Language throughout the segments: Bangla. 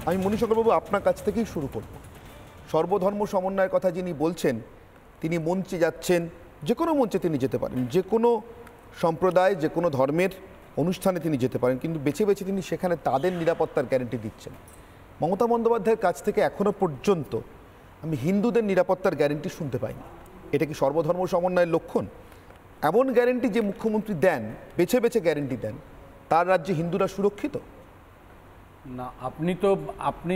আমি মণিশঙ্করবাবু আপনার কাছ থেকেই শুরু করব। সর্বধর্ম সমন্বয়ের কথা যিনি বলছেন, তিনি মঞ্চে যাচ্ছেন, যে কোনো মঞ্চে তিনি যেতে পারেন, যে কোনো সম্প্রদায়, যে কোনো ধর্মের অনুষ্ঠানে তিনি যেতে পারেন, কিন্তু বেছে বেছে তিনি সেখানে তাদের নিরাপত্তার গ্যারেন্টি দিচ্ছেন। মমতা বন্দ্যোপাধ্যায়ের কাছ থেকে এখনও পর্যন্ত আমি হিন্দুদের নিরাপত্তার গ্যারেন্টি শুনতে পাইনি। এটা কি সর্বধর্ম সমন্বয়ের লক্ষণ? এমন গ্যারেন্টি যে মুখ্যমন্ত্রী দেন, বেছে বেছে গ্যারেন্টি দেন, তার রাজ্যে হিন্দুরা সুরক্ষিত না? আপনি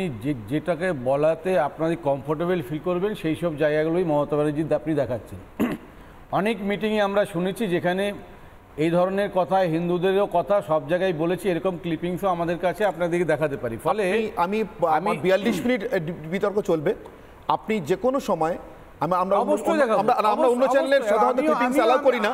যেটাকে বলাতে আপনাদের কমফোর্টেবল ফিল করবেন সেই সব জায়গাগুলোই মমতা ব্যানার্জি আপনি দেখাচ্ছেন। অনেক মিটিংয়ে আমরা শুনেছি যেখানে এই ধরনের কথা, হিন্দুদেরও কথা সব জায়গায় বলেছি, এরকম ক্লিপিংসও আমাদের কাছে আপনাদেরকে দেখাতে পারি। ফলে আমি 42 মিনিট বিতর্ক চলবে, আপনি যে কোনো সময় আমরা অন্য চ্যানেলের সাধারণত ক্লিপিংস অ্যালাউ করি না।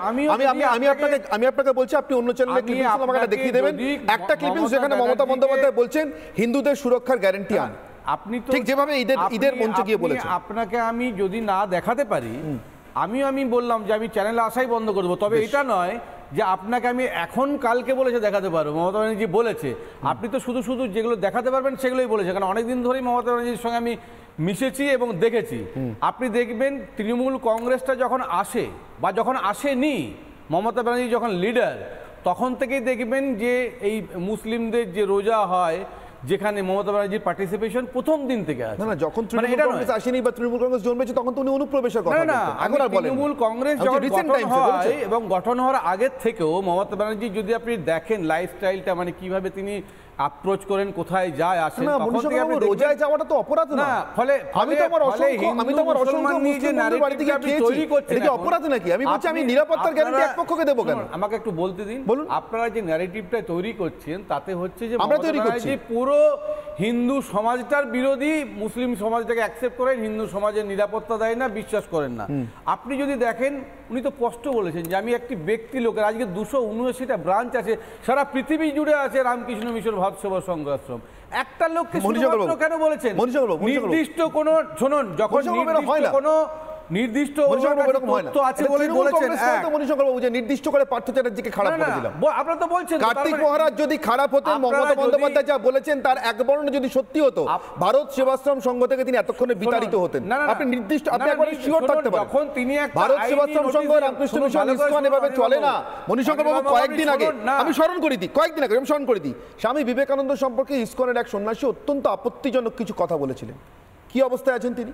আমি আপনাকে বলছি, আপনি অন্য চ্যানেলের ক্লিপিংস আমাকে দেখিয়ে দেবেন একটা ক্লিপিংস যেখানে মমতা বন্দ্যোপাধ্যায় বলছেন হিন্দুদের সুরক্ষার গ্যারান্টি আন। আপনি তো ঠিক যেভাবে ঈদের মঞ্চে গিয়ে বলেছেন। আপনাকে আমি যদি না দেখাতে পারি, আমি বললাম যে আমি চ্যানেলে আসাই বন্ধ করে দেবো। তবে এটা নয় যে আপনাকে আমি এখন কালকে বলেছে দেখাতে পারবো। মমতা ব্যানার্জি বলেছে, আপনি তো শুধু শুধু যেগুলো দেখাতে পারবেন সেগুলোই বলেছে, কারণ অনেকদিন ধরেই মমতা ব্যানার্জির সঙ্গে আমি মিশেছি এবং দেখেছি। আপনি দেখবেন তৃণমূল কংগ্রেসটা যখন আসে বা যখন আসেনি, মমতা ব্যানার্জি যখন লিডার, তখন থেকেই দেখবেন যে এই মুসলিমদের যে রোজা হয়, যেখানে মমতা ব্যানার্জির পার্টিসিপেশন প্রথম দিন থেকে আছে। না, যখন তৃণমূল কংগ্রেস আসেনি বা তৃণমূল কংগ্রেস জন্মেছে তখন তো উনি অনুপ্রবেশের কথা বলেন। এখন আর বলেন তৃণমূল কংগ্রেস যখন গঠন হয় এবং গঠন হওয়ার আগের থেকেও মমতা ব্যানার্জি যদি আপনি দেখেন লাইফস্টাইলটা, মানে কিভাবে তিনি অ্যাপ্রোচ করেন, কোথায় যায় আসেন, তখন থেকে আপনি রোজায় যাওয়াটা তো অপরাধ না। ফলে আমি তো আমার অসংখ্য মুসলিমদের বাড়িতে গিয়ে খেয়েছি, এটা কি অপরাধ নাকি? আমি বলছি আমি নিরাপত্তার গ্যারান্টি এক পক্ষকে দেবো কেন? আমাকে একটু বলতে দিন। বলুন। আপনারা যে ন্যারেটিভটা তৈরি করছেন তাতে হচ্ছে যে আমরা তৈরি করছি পুরো হিন্দু সমাজটার বিরোধী, মুসলিম সমাজটাকে অ্যাকসেপ্ট করেন, হিন্দু সমাজের নিরাপত্তা দেয় না, বিশ্বাস করেন না। আপনি যদি দেখেন, উনি তো স্পষ্ট বলেছেন যে আমি একটি ব্যক্তি লোকের, আজকে 279টা ব্রাঞ্চ আছে, সারা পৃথিবী জুড়ে আছে রামকৃষ্ণ মিশন, ভারত সেবা সংঘ আশ্রম। একটা লোককে কেন বলেছেন? নির্দিষ্ট কোনো, শুনুন, যখন কোনো নির্দিষ্ট তথ্য আছে বলে বলেছেন, নির্দিষ্ট করে পার্থ চ্যাটার্জিকে খারাপ করে দিলাম। আপনারা তো বলছেন কার্তিক মহারাজ যদি খারাপ হতেন, মমতা বন্দ্যোপাধ্যায় যা বলেছেন তার এক বর্ণ যদি সত্যি হতো, ভারত সেবাশ্রম সংঘ থেকে তিনি এতক্ষণে বিতাড়িত হতেন। আপনি নির্দিষ্ট, আপনি একবার শিওর থাকতে পারেন যখন তিনি ভারত সেবাশ্রম সংঘ, রামকৃষ্ণ মিশন, ইসকন এভাবে চলে না। মণিশঙ্করবাবু কয়েকদিন আগে আমি স্মরণ করে দিই, স্বামী বিবেকানন্দ সম্পর্কে ইসকনের এক সন্ন্যাসী অত্যন্ত আপত্তিজনক কিছু কথা বলেছিলেন। কি অবস্থায় আছেন তিনি?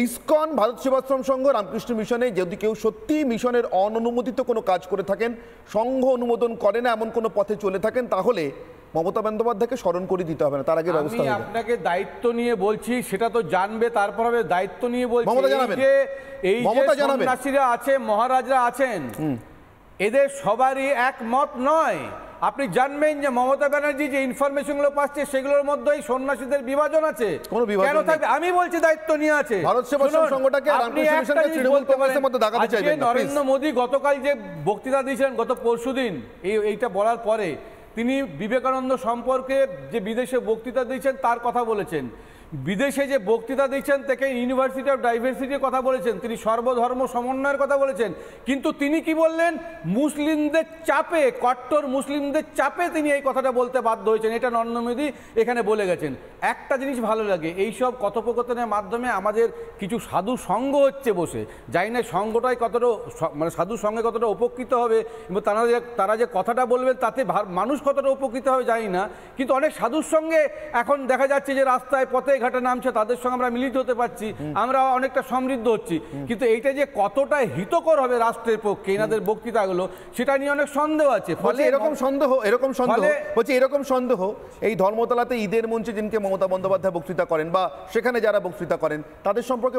ইসকন, ভারত সেবাশ্রম সংঘ, রামকৃষ্ণ মিশনে যদি কেউ সত্যি মিশনের অননুমোদিত কোনো কাজ করে থাকেন, সংঘ অনুমোদন করে না এমন কোনো পথে চলে থাকেন, তাহলে মমতা বন্দ্যোপাধ্যায়কে স্মরণ করে দিতে হবে না, তার আগে ব্যবস্থা হবে। আপনাকে দায়িত্ব নিয়ে বলছি, সেটা তো জানবে, তারপর হবে। দায়িত্ব নিয়ে বলছি, এই যে সন্ন্যাসীরা আছে, মহারাজরা আছেন, এদের সবারই একমত নয়। আপনি জানবেন যে মমতা ব্যানার্জি যে ইনফরমেশনগুলো পাচ্ছে সেগুলোর মধ্যে সন্ন্যাসীদের বিভাজন আছে। কেন থাকবে? আমি বলছি দায়িত্ব নিয়ে আছে। নরেন্দ্র মোদী গতকাল যে বক্তৃতা দিয়েছিলেন, গত পরশুদিন, এইটা বলার পরে তিনি বিবেকানন্দ সম্পর্কে যে বিদেশে বক্তৃতা দিয়েছেন তার কথা বলেছেন। বিদেশে যে বক্তৃতা দিচ্ছেন তাকে ইউনিভার্সিটি অফ ডাইভার্সিটির কথা বলেছেন, তিনি সর্বধর্ম সমন্বয়ের কথা বলেছেন। কিন্তু তিনি কি বললেন? মুসলিমদের চাপে, কট্টর মুসলিমদের চাপে তিনি এই কথাটা বলতে বাধ্য হয়েছেন। এটা নরেন্দ্র মোদী এখানে বলে গেছেন। একটা জিনিস ভালো লাগে, এইসব কথোপকথনের মাধ্যমে আমাদের কিছু সাধু সঙ্গ হচ্ছে বসে, জানি না সঙ্গটাই কতটা, মানে সাধু সঙ্গে কতটা উপকৃত হবে এবং তারা যে কথাটা বলবেন তাতে মানুষ কতটা উপকৃত হবে জানি না। কিন্তু অনেক সাধুর সঙ্গে এখন দেখা যাচ্ছে যে রাস্তায় পথে ঘাটে নামছে, তাদের সঙ্গে আমরা মিলিত হতে পারছি, আমরা অনেকটা সমৃদ্ধ হচ্ছি। কিন্তু এইটা যে কতটা হিতকর হবে রাষ্ট্রের পক্ষে এনাদের বক্তৃতাগুলো, সেটা নিয়ে অনেক সন্দেহ আছে। ফলে এরকম সন্দেহ এই ধর্মতলাতে ঈদের মঞ্চে যিনকে মমতা বন্দ্যোপাধ্যায় বক্তৃতা করেন বা সেখানে যারা বক্তৃতা করেন তাদের সম্পর্কে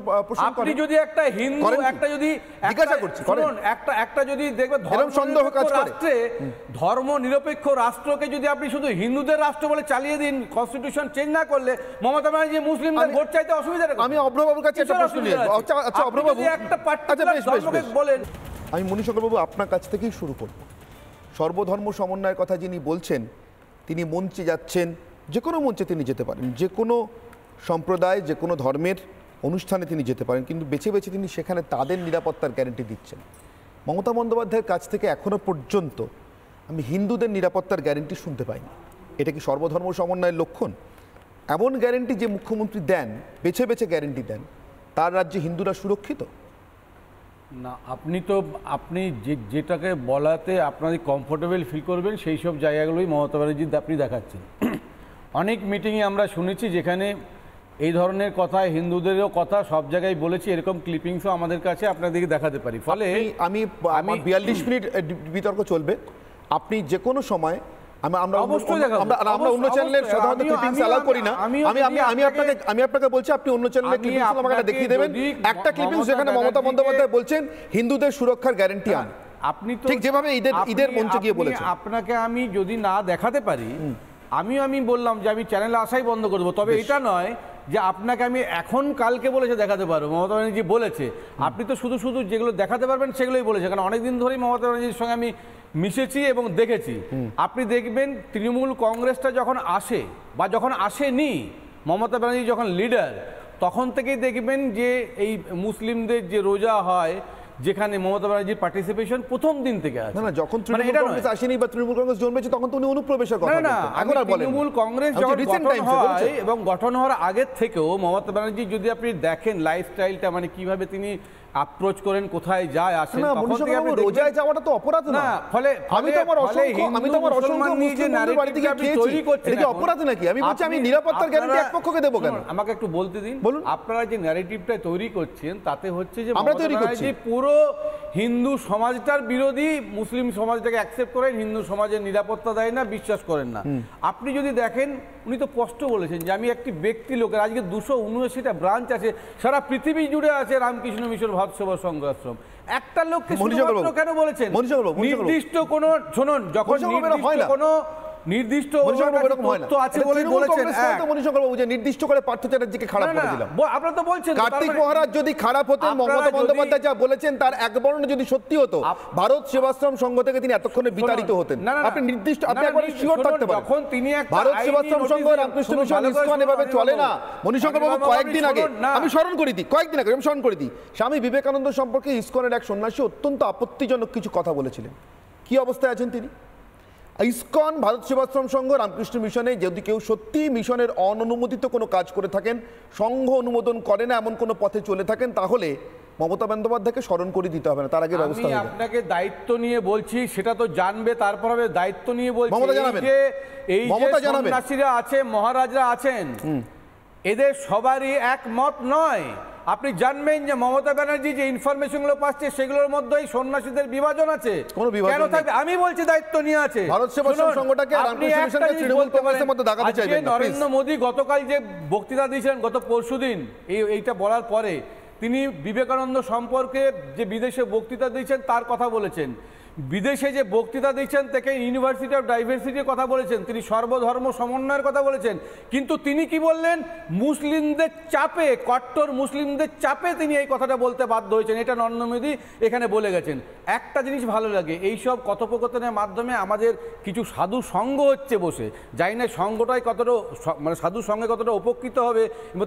আপনি যদি একটা হিন্দু, একটা যদি জিজ্ঞাসা করছি, একটা যদি দেখবেন ধর্ম নিরপেক্ষ রাষ্ট্রকে যদি আপনি শুধু হিন্দুদের রাষ্ট্র বলে চালিয়ে দিন, কনস্টিটিউশন চেঞ্জ না করলে, মমতা ব্যানার্জি মুসলিমদের ভোট চাইতে অসুবিধা। আমি অভ্রবাবুর কাছে একটা প্রশ্ন নিয়ে আসবো। আচ্ছা অভ্রবাবু, আমি মণিশঙ্করবাবু আপনার কাছ থেকেই শুরু করব। সর্বধর্ম সমন্বয়ের কথা যিনি বলছেন, তিনি মঞ্চে যাচ্ছেন, যে কোনো মঞ্চে তিনি যেতে পারেন, যে কোনো সম্প্রদায়, যে কোনো ধর্মের অনুষ্ঠানে তিনি যেতে পারেন, কিন্তু বেছে বেছে তিনি সেখানে তাদের নিরাপত্তার গ্যারান্টি দিচ্ছেন। মমতা বন্দ্যোপাধ্যায়ের কাছ থেকে এখনও পর্যন্ত আমি হিন্দুদের নিরাপত্তার গ্যারান্টি শুনতে পাইনি। এটা কি সর্বধর্ম সমন্বয়ের লক্ষণ? এমন গ্যারেন্টি যে মুখ্যমন্ত্রী দেন, বেছে বেছে গ্যারেন্টি দেন, তার রাজ্যে হিন্দুরা সুরক্ষিত? না, আপনি যেটাকে বলাতে আপনাদের কমফোর্টেবল ফিল করবেন সেই সব জায়গাগুলোই মমতা ব্যানার্জি আপনি দেখাচ্ছেন। অনেক মিটিংয়ে আমরা শুনেছি যেখানে এই ধরনের কথা, হিন্দুদেরও কথা সব জায়গায় বলেছি, এরকম ক্লিপিংসও আমাদের কাছে আপনাদেরকে দেখাতে পারি। ফলে আমি 42 মিনিট বিতর্ক চলবে, আপনি যে কোনো সময় আমরা অন্য চ্যানেলের সাধারণত ক্লিপিংস অ্যালাউ করি না। আমি আপনাকে বলছি, আপনি অন্য চ্যানেলের ক্লিপিংস আমাকে দেখিয়ে দেবেন একটা ক্লিপিংস যেখানে মমতা বন্দ্যোপাধ্যায় বলছেন হিন্দুদের সুরক্ষার গ্যারান্টি আন, আপনি ঠিক যেভাবে ঈদের মঞ্চে গিয়ে বলেছেন। আপনাকে আমি যদি না দেখাতে পারি, আমি বললাম যে আমি চ্যানেলে আসাই বন্ধ করে দেবো, তবে এটা নয় যে আপনাকে আমি এখন কালকে বলেছে দেখাতে পারবো। মমতা ব্যানার্জি বলেছে, আপনি তো শুধু যেগুলো দেখাতে পারবেন সেগুলোই বলেছে, কারণ অনেকদিন ধরেই মমতা ব্যানার্জির সঙ্গে আমি মিশেছি এবং দেখেছি। আপনি দেখবেন তৃণমূল কংগ্রেসটা যখন আসে বা যখন আসেনি, মমতা ব্যানার্জি যখন লিডার, তখন থেকেই দেখবেন যে এই মুসলিমদের যে রোজা হয়, যেখানে মমতা ব্যানার্জির পার্টিসিপেশন প্রথম দিন থেকে আছে। না, যখন তৃণমূল কংগ্রেস আসেনি বা তৃণমূল কংগ্রেস জন্মেছে তখন তো উনি অনুপ্রবেশের কথা বলতেন। এখন আর বলেন তৃণমূল কংগ্রেস যখন গঠন হয় এবং গঠন হওয়ার আগের থেকেও মমতা ব্যানার্জি যদি আপনি দেখেন লাইফস্টাইলটা, মানে কিভাবে তিনি অ্যাপ্রোচ করেন, কোথায় যায় আসেন, তখন থেকে আপনি রোজায় যাওয়াটা তো অপরাধ না। ফলে আমি তো আমার অসংখ্য মুসলিমদের বাড়িতে গিয়ে খেয়েছি, এটা কি অপরাধ নাকি? আমি বলছি আমি নিরাপত্তার গ্যারান্টি এক পক্ষকে দেব কেন? আমাকে একটু বলতে দিন। বলুন। আপনারা যে ন্যারেটিভটা তৈরি করছেন তাতে হচ্ছে যে আমরা তৈরি করছি পুরো হিন্দু সমাজটার বিরোধী, মুসলিম সমাজটাকে অ্যাকসেপ্ট করেন, হিন্দু সমাজের নিরাপত্তা দেয় না, বিশ্বাস করেন না। আপনি যদি দেখেন, উনি তো স্পষ্ট বলেছেন যে আমি একটি ব্যক্তি লোকের, আজকে 279টা ব্রাঞ্চ আছে, সারা পৃথিবী জুড়ে আছে রামকৃষ্ণ মিশন, ভারত সেবা সংঘ আশ্রম। একটা লোককে শুধুমাত্র কেন বলেছেন? নির্দিষ্ট কোনো, শুনুন, যখন নির্দিষ্ট তথ্য আছে বলে বলেছেন, নির্দিষ্ট করে পার্থ চ্যাটার্জিকে খারাপ করে দিলাম। আপনারা তো বলছেন কার্তিক মহারাজ যদি খারাপ হতেন, মমতা বন্দ্যোপাধ্যায় যা বলেছেন তার এক বর্ণ যদি সত্যি হতো, ভারত সেবাশ্রম সংঘ থেকে তিনি এতক্ষণে বিতাড়িত হতেন। আপনি নির্দিষ্ট, আপনি একবার শিওর থাকতে পারেন যখন তিনি ভারত সেবাশ্রম সংঘ, রামকৃষ্ণ মিশন, ইসকন এভাবে চলে না। মণিশঙ্কর বাবু কয়েকদিন আগে আমি স্মরণ করে দিই, স্বামী বিবেকানন্দ সম্পর্কে ইসকনের এক সন্ন্যাসী অত্যন্ত আপত্তিজনক কিছু কথা বলেছিলেন। কি অবস্থায় আছেন তিনি? ইসকন, ভারত সেবাশ্রম সংঘ, রামকৃষ্ণ মিশনে যদি কেউ সত্যি মিশনের অননুমোদিত কোনো কাজ করে থাকেন, সংঘ অনুমোদন করে না এমন কোনো পথে চলে থাকেন, তাহলে মমতা বন্দ্যোপাধ্যায়কে স্মরণ করে দিতে হবে না, তার আগে ব্যবস্থা হবে। আপনাকে দায়িত্ব নিয়ে বলছি, সেটা তো জানবে, তারপর হবে। দায়িত্ব নিয়ে বলছি, এই যে সন্ন্যাসীরা আছে, মহারাজরা আছেন, এদের সবারই একমত নয়। আপনি জানবেন যে মমতা ব্যানার্জি যে ইনফরমেশনগুলো পাচ্ছে সেগুলোর মধ্যে এই সন্ন্যাসীদের বিভাজন আছে। কেন থাকবে? আমি বলছি দায়িত্ব নিয়ে আছে। ভারত সেবাশ্রম সংঘটাকে রামকৃষ্ণ মিশনকে তৃণমূল কংগ্রেসের মধ্যে দাগাতে চাইবেন না। নরেন্দ্র মোদী গতকাল যে বক্তৃতা দিয়েছিলেন, গত পরশুদিন, এইটা বলার পরে তিনি বিবেকানন্দ সম্পর্কে যে বিদেশে বক্তৃতা দিয়েছেন তার কথা বলেছেন। বিদেশে যে বক্তৃতা দিচ্ছেন থেকে ইউনিভার্সিটি অফ ডাইভার্সিটির কথা বলেছেন, তিনি সর্বধর্ম সমন্বয়ের কথা বলেছেন, কিন্তু তিনি কি বললেন? মুসলিমদের চাপে, কট্টর মুসলিমদের চাপে তিনি এই কথাটা বলতে বাধ্য হয়েছেন। এটা নরেন্দ্র মোদী এখানে বলে গেছেন। একটা জিনিস ভালো লাগে, এইসব কথোপকথনের মাধ্যমে আমাদের কিছু সাধু সঙ্গ হচ্ছে বসে, জানি না সঙ্গটাই কতটা, মানে সাধু সঙ্গে কতটা উপকৃত হবে এবং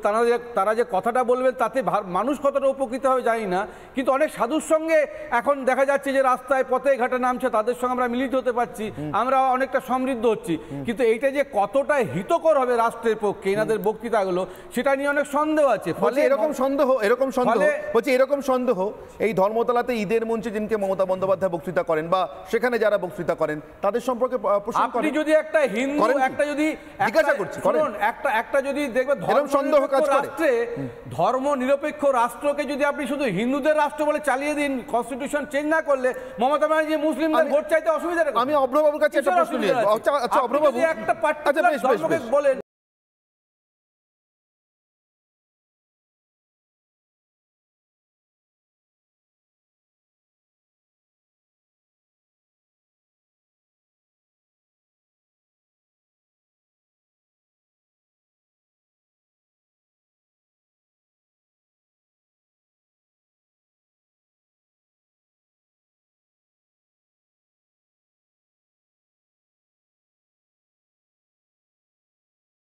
তারা যে কথাটা বলবেন তাতে মানুষ কতটা উপকৃত হবে জানি না, কিন্তু অনেক সাধুর সঙ্গে এখন দেখা যাচ্ছে যে রাস্তায় পথে ঘাটে নামছে, তাদের সঙ্গে আমরা মিলিত হতে পারছি, আমরা অনেকটা সমৃদ্ধ হচ্ছি। কিন্তু এইটা যে কতটা হিতকর হবে রাষ্ট্রের পক্ষে এনাদের বক্তৃতাগুলো, সেটা নিয়ে অনেক সন্দেহ আছে। ফলে এরকম সন্দেহ এই ধর্মতলাতে ঈদের মঞ্চে যিনকে মমতা বন্দ্যোপাধ্যায় বক্তৃতা করেন বা সেখানে যারা বক্তৃতা করেন তাদের সম্পর্কে আপনি যদি একটা হিন্দু, একটা যদি একটা যদি দেখবেন রাষ্ট্রে, ধর্ম নিরপেক্ষ রাষ্ট্রকে যদি আপনি শুধু হিন্দুদের রাষ্ট্র বলে চালিয়ে দিন, কনস্টিটিউশন চেঞ্জ না করলে, মমতা ব্যানার্জি মুসলিমদের ভোট চাইতে অসুবিধা। আমি অভ্রবাবুর কাছে একটা প্রশ্ন নিয়ে, আচ্ছা অভ্রবাবু, একটা পার্টিকুলার ধর্মকে বলেন